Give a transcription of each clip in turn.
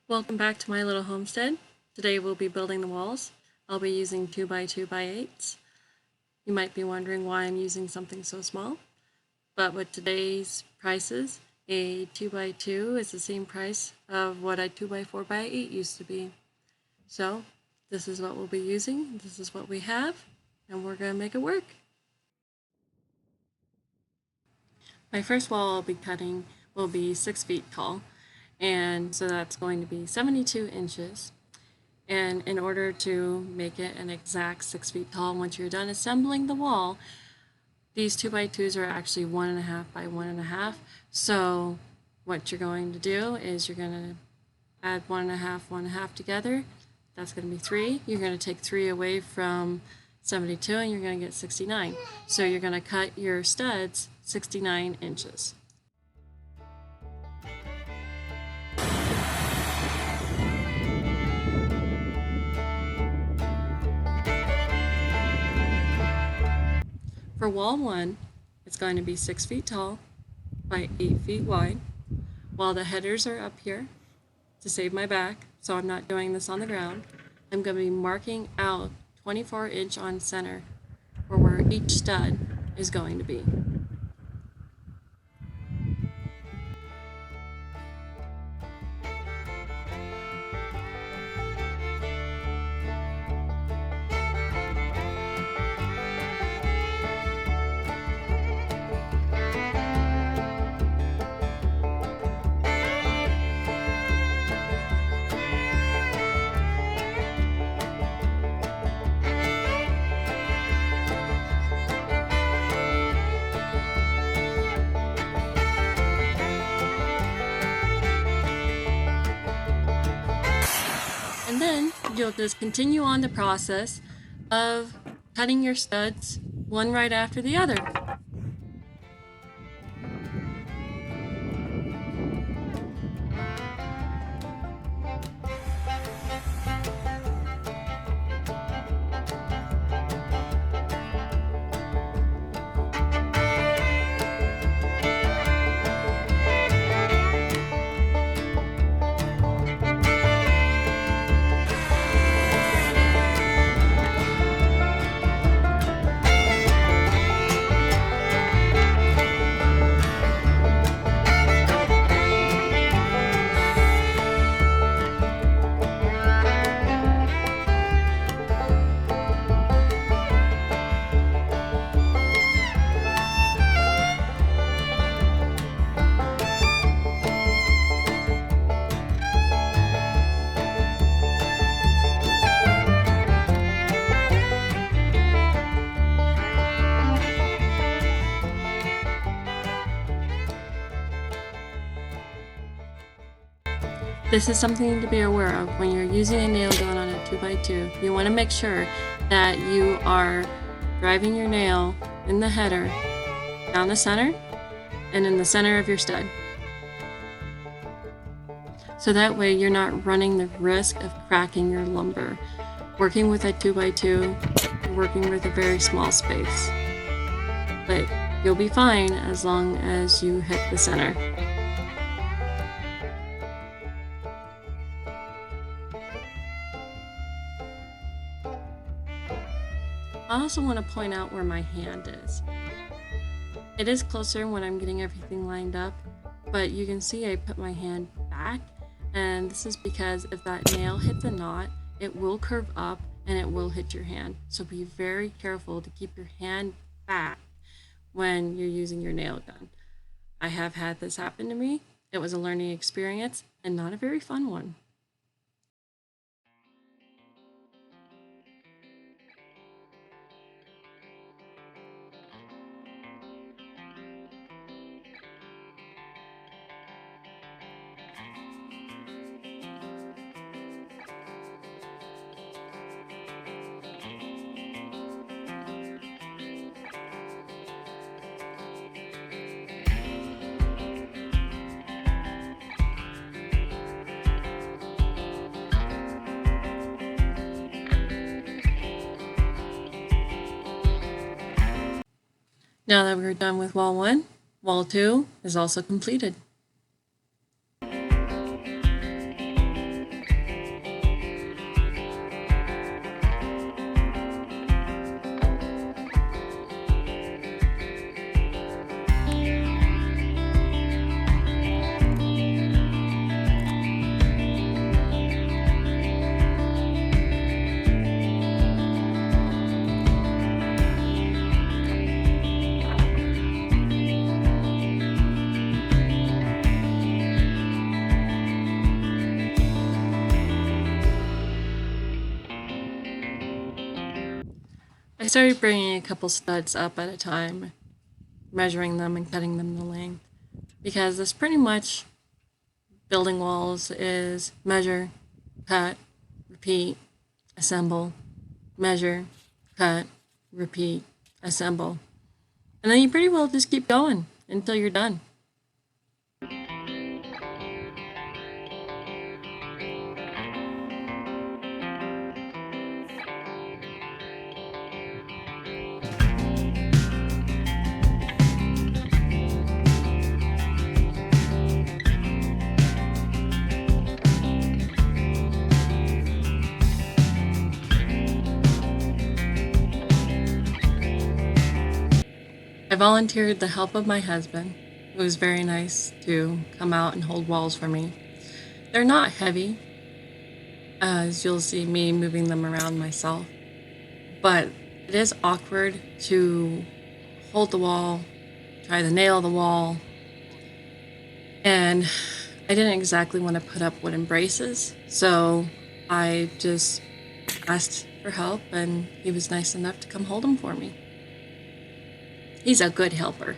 Welcome back to my little homestead. Today we'll be building the walls. I'll be using 2x2x8s. You might be wondering why I'm using something so small, but with today's prices, a 2x2 is the same price of what a 2x4x8 used to be. So this is what we'll be using, this is what we have, and we're going to make it work. My first wall I'll be cutting will be 6 feet tall, and so that's going to be 72 inches. And in order to make it an exact 6 feet tall, once you're done assembling the wall, these 2x2s are actually 1.5 by 1.5. So what you're going to do is you're going to add 1.5, 1.5 together. That's going to be 3. You're going to take 3 away from 72 and you're going to get 69. So you're going to cut your studs 69 inches. For wall 1, it's going to be 6 feet tall by 8 feet wide, while the headers are up here to save my back, so I'm not doing this on the ground. I'm going to be marking out 24 inch on center for where each stud is going to be. And then you'll just continue on the process of cutting your studs one right after the other. This is something to be aware of when you're using a nail gun on a 2x2. You want to make sure that you are driving your nail in the header down the center and in the center of your stud. So that way you're not running the risk of cracking your lumber. Working with a 2x2, you're working with a very small space. But you'll be fine as long as you hit the center. I also want to point out where my hand is. It is closer when I'm getting everything lined up, but you can see I put my hand back, and this is because if that nail hits a knot, it will curve up and it will hit your hand. So be very careful to keep your hand back when you're using your nail gun. I have had this happen to me. It was a learning experience and not a very fun one. Now that we're done with wall 1, wall 2 is also completed. started bringing a couple studs up at a time, measuring them and cutting them the length, because this pretty much building walls is measure, cut, repeat, assemble, measure, cut, repeat, assemble. And then you pretty well just keep going until you're done. I volunteered the help of my husband. It was very nice to come out and hold walls for me. They're not heavy, as you'll see me moving them around myself, but it is awkward to hold the wall, try to nail the wall, and I didn't exactly want to put up wooden braces, so I just asked for help, and he was nice enough to come hold them for me. He's a good helper.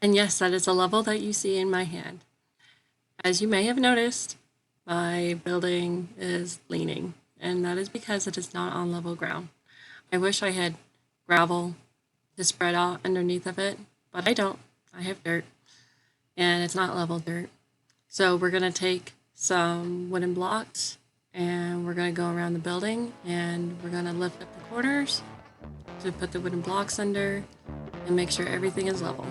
And yes, that is a level that you see in my hand. As you may have noticed, my building is leaning, and that is because it is not on level ground. I wish I had gravel to spread out underneath of it, but I don't. I have dirt, and it's not level dirt. So we're going to take some wooden blocks and we're going to go around the building and we're going to lift up the corners to put the wooden blocks under and make sure everything is level.